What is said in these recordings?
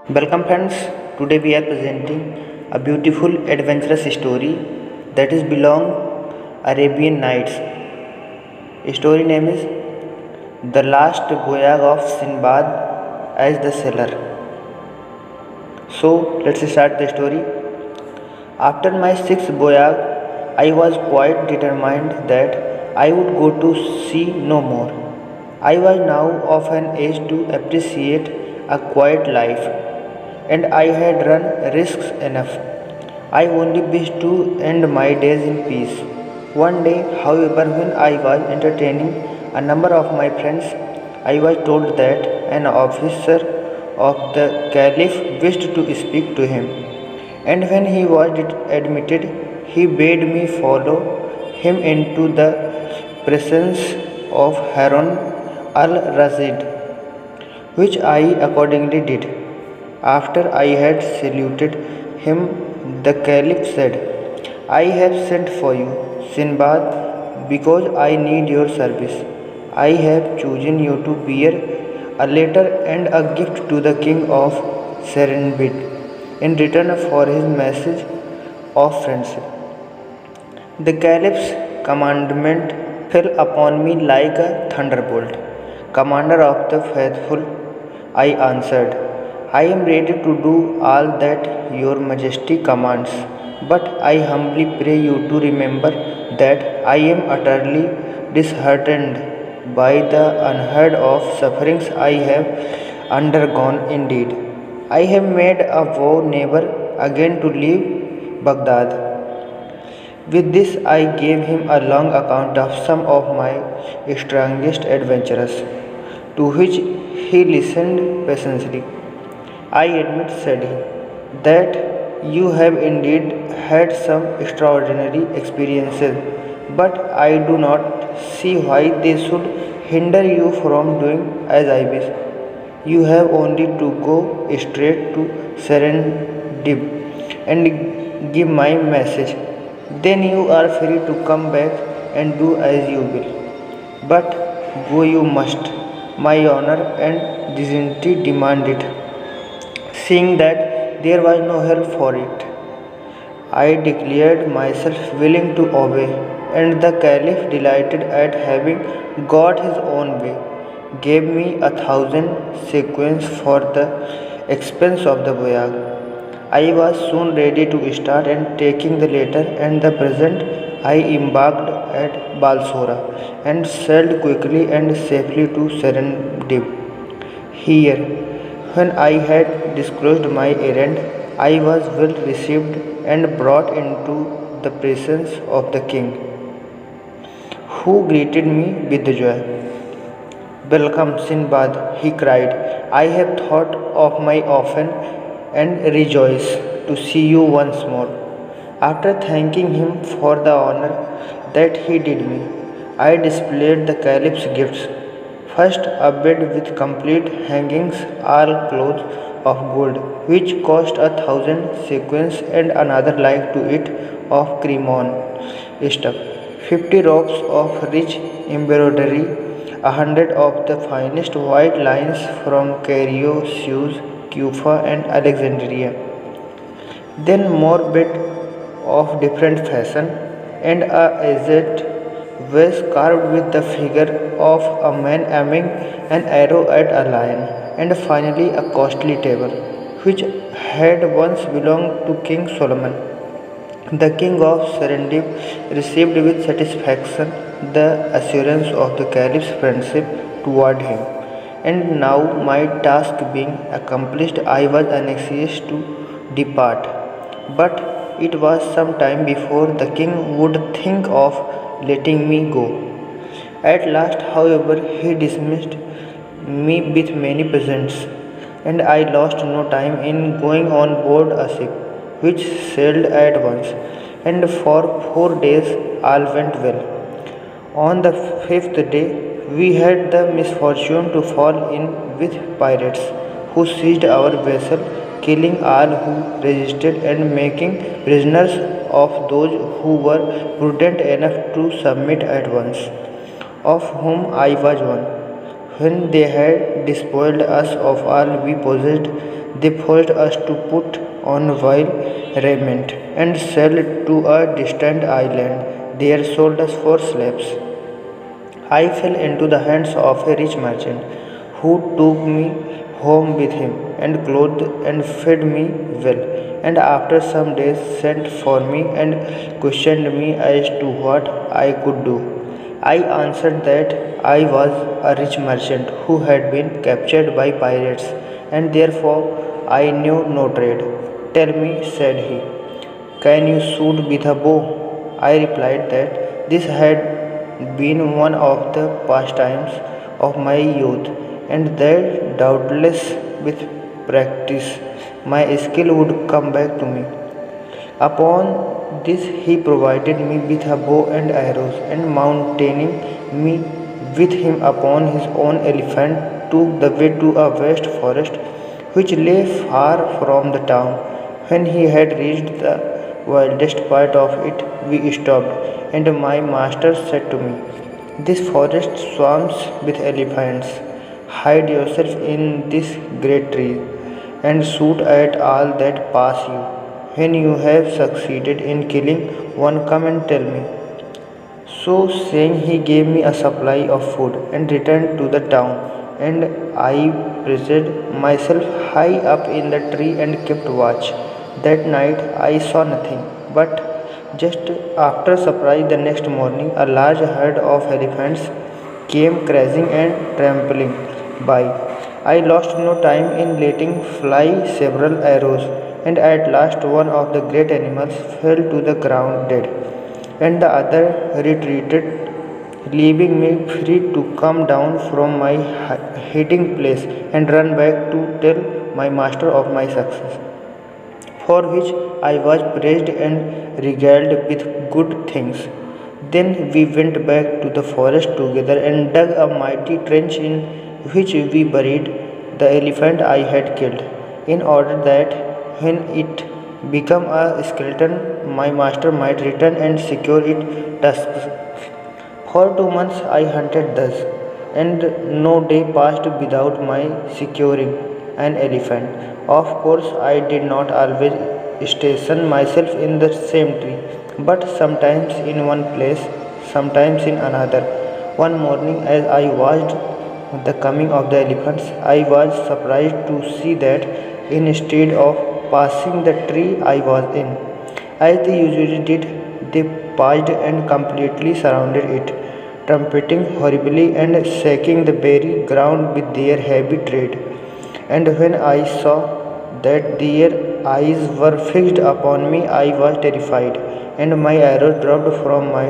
Welcome friends. Today we are presenting a beautiful adventurous story that is belong Arabian Nights. Story name is The Last Voyage of Sinbad as the Sailor. So let's start the story. After my sixth voyage, I was quite determined that I would go to sea no more. I was now of an age to appreciate a quiet life, and I had run risks enough. I only wished to end my days in peace. One day, however, when I was entertaining a number of my friends, I was told that an officer of the Caliph wished to speak to him, and when he was admitted, he bade me follow him into the presence of Harun al-Rashid, which I accordingly did. After I had saluted him, the Caliph said, I have sent for you, Sinbad, because I need your service. I have chosen you to bear a letter and a gift to the king of Serendib in return for his message of friendship. The Caliph's commandment fell upon me like a thunderbolt. Commander of the faithful, I answered, I am ready to do all that your majesty commands, but I humbly pray you to remember that I am utterly disheartened by the unheard of sufferings I have undergone indeed. I have made a vow never again to leave Baghdad. With this, I gave him a long account of some of my strangest adventures, to which he listened patiently. I admit, said he, that you have indeed had some extraordinary experiences, but I do not see why they should hinder you from doing as I wish. You have only to go straight to Serendib and give my message. Then you are free to come back and do as you will. But go you must. My honor and dignity demand it. Seeing that there was no help for it, I declared myself willing to obey, and the Caliph, delighted at having got his own way, gave me 1,000 sequins for the expense of the voyage. I was soon ready to start, and taking the letter and the present, I embarked at Balsora and sailed quickly and safely to Serendib. Here, when I had disclosed my errand, I was well received and brought into the presence of the king, who greeted me with joy. Welcome, Sinbad, he cried. I have thought of my often and rejoice to see you once more. After thanking him for the honor that he did me, I displayed the Caliph's gifts. First, a bed with complete hangings, all clothes of gold, which cost 1,000 sequins, and another like to it of cremon stuff. 50 robes of rich embroidery, 100 of the finest white lines from Cairo, Suez, Kufa, and Alexandria. Then more bed of different fashion, and a azet vase carved with the figure of a man aiming an arrow at a lion, and finally a costly table, which had once belonged to King Solomon. The king of Serendib received with satisfaction the assurance of the Caliph's friendship toward him, and now my task being accomplished, I was anxious to depart. But it was some time before the king would think of letting me go. At last, however, he dismissed me with many presents, and I lost no time in going on board a ship, which sailed at once, and for 4 days all went well. On the fifth day, we had the misfortune to fall in with pirates, who seized our vessel, killing all who resisted and making prisoners of those who were prudent enough to submit at once, of whom I was one. When they had despoiled us of all we possessed, They forced us to put on vile raiment and sailed to a distant island. There sold us for slaves. I fell into the hands of a rich merchant who took me home with him and clothed and fed me well. And after some days sent for me and questioned me as to what I could do. I answered that I was a rich merchant who had been captured by pirates and therefore I knew no trade. Tell me, said he, can you shoot with a bow? I replied that this had been one of the pastimes of my youth, and that doubtless with practice my skill would come back to me. Upon this, he provided me with a bow and arrows, and mounting me with him upon his own elephant, took the way to a vast forest which lay far from the town. When he had reached the wildest part of it, we stopped, and my master said to me, this forest swarms with elephants. Hide yourself in this great tree and shoot at all that pass you. When you have succeeded in killing one, come and tell me. So saying, he gave me a supply of food and returned to the town. And I perched myself high up in the tree and kept watch. That night I saw nothing, but just after surprise the next morning, a large herd of elephants came crashing and trampling by. I lost no time in letting fly several arrows, and at last one of the great animals fell to the ground dead, and the other retreated, leaving me free to come down from my hiding place and run back to tell my master of my success, for which I was praised and regaled with good things. Then we went back to the forest together and dug a mighty trench in which we buried the elephant I had killed, in order that when it became a skeleton, my master might return and secure its tusks. For 2 months I hunted thus, and no day passed without my securing an elephant. Of course, I did not always station myself in the same tree, but sometimes in one place, sometimes in another. One morning, as I watched the coming of the elephants, I was surprised to see that instead of passing the tree I was in, as they usually did, they passed and completely surrounded it, trumpeting horribly and shaking the very ground with their heavy tread. And when I saw that their eyes were fixed upon me, I was terrified, and my arrow dropped from my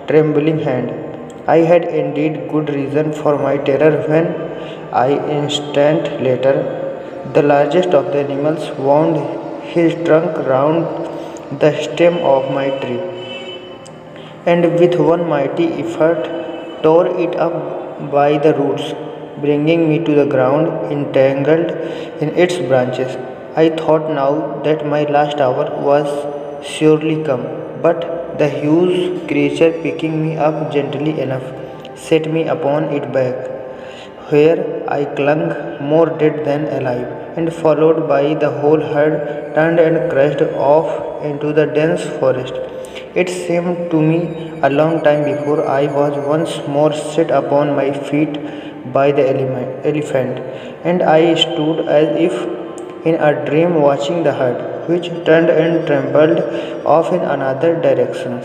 trembling hand. I had indeed good reason for my terror when I instant later the largest of the animals wound his trunk round the stem of my tree, and with one mighty effort tore it up by the roots, bringing me to the ground entangled in its branches. I thought now that my last hour was surely come, but the huge creature, picking me up gently enough, set me upon its back, where I clung more dead than alive, and followed by the whole herd, turned and crashed off into the dense forest. It seemed to me a long time before I was once more set upon my feet by the elephant, and I stood as if in a dream watching the herd, which turned and trampled off in another direction,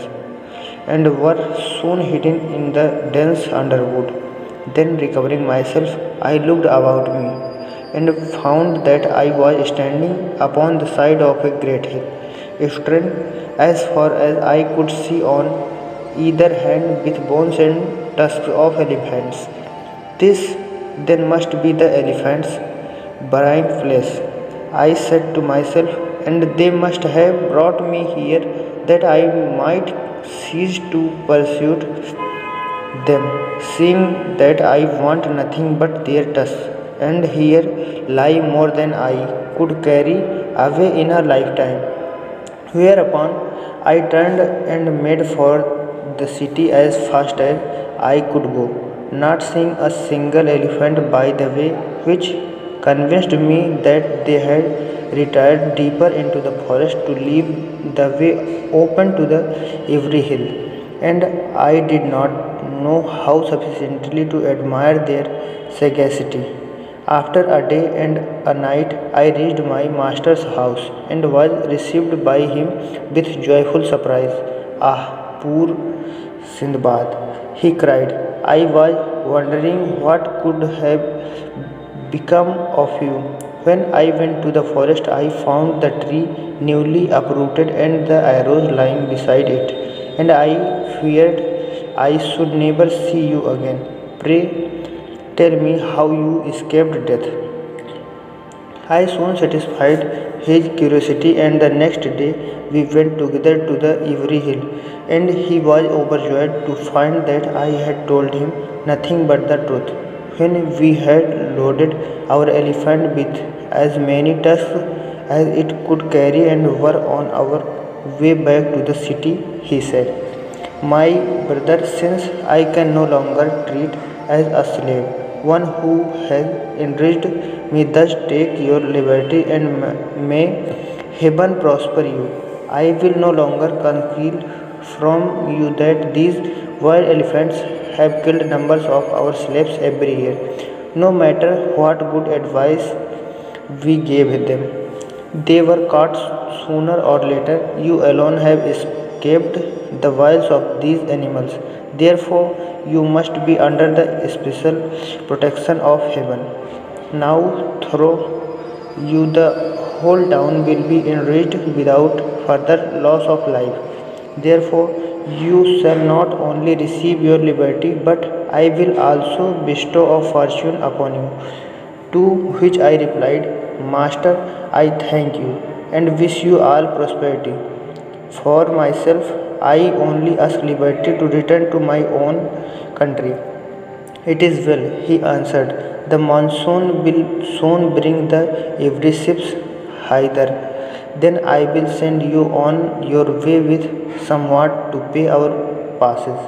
and were soon hidden in the dense underwood. Then, recovering myself, I looked about me and found that I was standing upon the side of a great hill, stretched as far as I could see on either hand with bones and tusks of elephants. This then must be the elephant's brine flesh, I said to myself, and they must have brought me here that I might cease to pursue them, seeing that I want nothing but their tusks, and here lie more than I could carry away in a lifetime. Whereupon I turned and made for the city as fast as I could go, not seeing a single elephant by the way, which convinced me that they had retired deeper into the forest to leave the way open to the every hill, and I did not know how sufficiently to admire their sagacity. After a day and a night, I reached my master's house and was received by him with joyful surprise. Ah, poor Sindbad, he cried. I was wondering what could have become of you. When I went to the forest, I found the tree newly uprooted and the arrows lying beside it, and I feared I should never see you again. Pray tell me how you escaped death. I soon satisfied his curiosity, and the next day we went together to the Ivory Hill, and he was overjoyed to find that I had told him nothing but the truth. When we had loaded our elephant with as many tusks as it could carry and were on our way back to the city, he said, my brother, since I can no longer treat as a slave one who has enriched me, thus take your liberty and may heaven prosper you. I will no longer conceal from you that these wild elephants have killed numbers of our slaves every year. No matter what good advice we gave them, they were caught sooner or later. You alone have escaped the wiles of these animals. Therefore, you must be under the special protection of heaven. Now, through you, the whole town will be enriched without further loss of life. Therefore, you shall not only receive your liberty, but I will also bestow a fortune upon you. To which I replied, Master, I thank you and wish you all prosperity. For myself, I only ask liberty to return to my own country. It is well, he answered. The monsoon will soon bring the every ships hither. Then I will send you on your way with somewhat to pay our passes.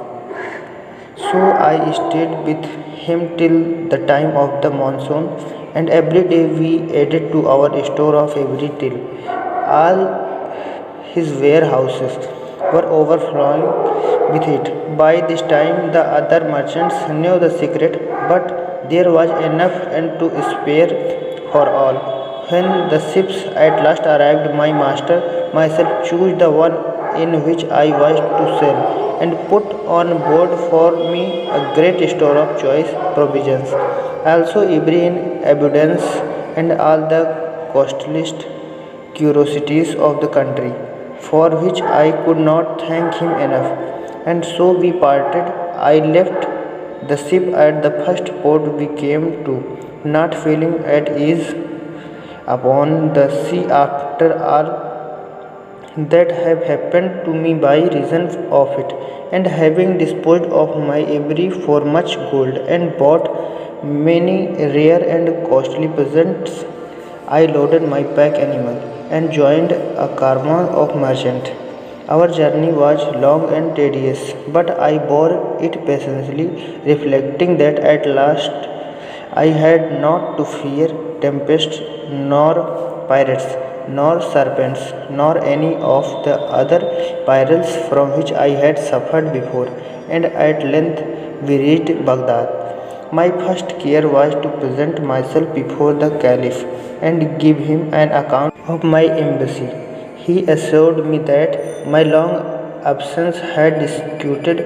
So I stayed with him till the time of the monsoon, and every day we added to our store of every till. All his warehouses were overflowing with it. By this time, the other merchants knew the secret, but there was enough and to spare for all. When the ships at last arrived, my master myself chose the one in which I was to sail, and put on board for me a great store of choice provisions, also every in abundance, and all the costliest curiosities of the country, for which I could not thank him enough. And so we parted. I left the ship at the first port we came to, not feeling at ease upon the sea after all that have happened to me by reason of it, and having disposed of my every for much gold, and bought many rare and costly presents, I loaded my pack animal and joined a caravan of merchants. Our journey was long and tedious, but I bore it patiently, reflecting that at last I had not to fear tempests, nor pirates, nor serpents, nor any of the other perils from which I had suffered before, and at length we reached Baghdad. My first care was to present myself before the Caliph and give him an account of my embassy. He assured me that my long absence had disgusted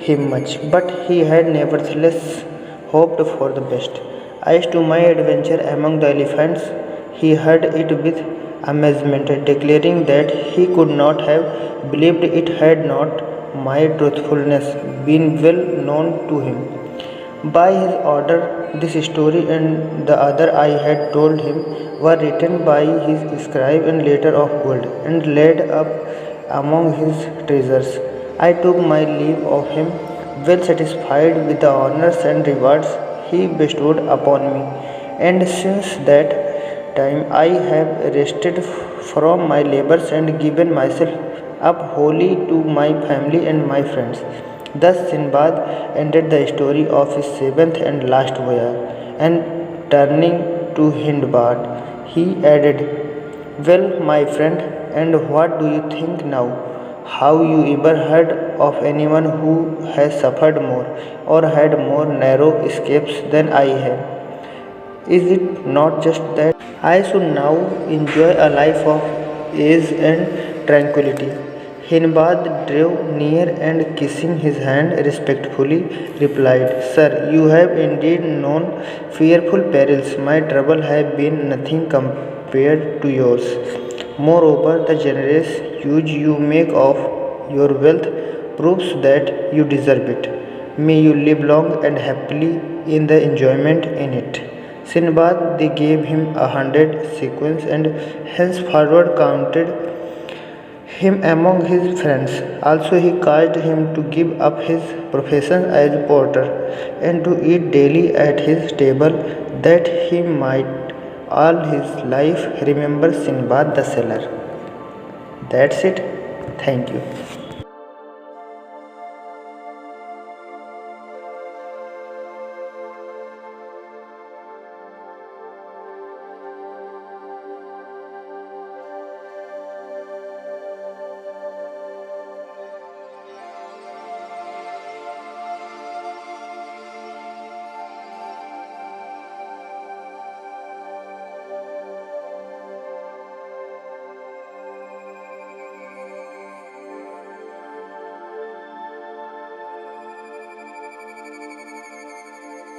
him much, but he had nevertheless hoped for the best. As to my adventure among the elephants, he heard it with amazement, declaring that he could not have believed it had not my truthfulness been well known to him. By his order, this story and the other I had told him were written by his scribe in letter of gold and laid up among his treasures. I took my leave of him, well satisfied with the honors and rewards he bestowed upon me, and since that time I have rested from my labors and given myself up wholly to my family and my friends. Thus Sinbad ended the story of his seventh and last voyage, and turning to Hindbad. He added, "Well, my friend, and what do you think now? Have you ever heard of anyone who has suffered more or had more narrow escapes than I have? Is it not just that I should now enjoy a life of ease and tranquility?" Hinbad drew near and kissing his hand respectfully replied, "Sir, you have indeed known fearful perils. My trouble have been nothing compared to yours. Moreover, the generous use you make of your wealth proves that you deserve it. May you live long and happily in the enjoyment in it." Sinbad they gave him 100 sequins and henceforward counted him among his friends. Also he caused him to give up his profession as porter and to eat daily at his table, that he might all his life remember Sinbad the sailor. That's it. Thank you.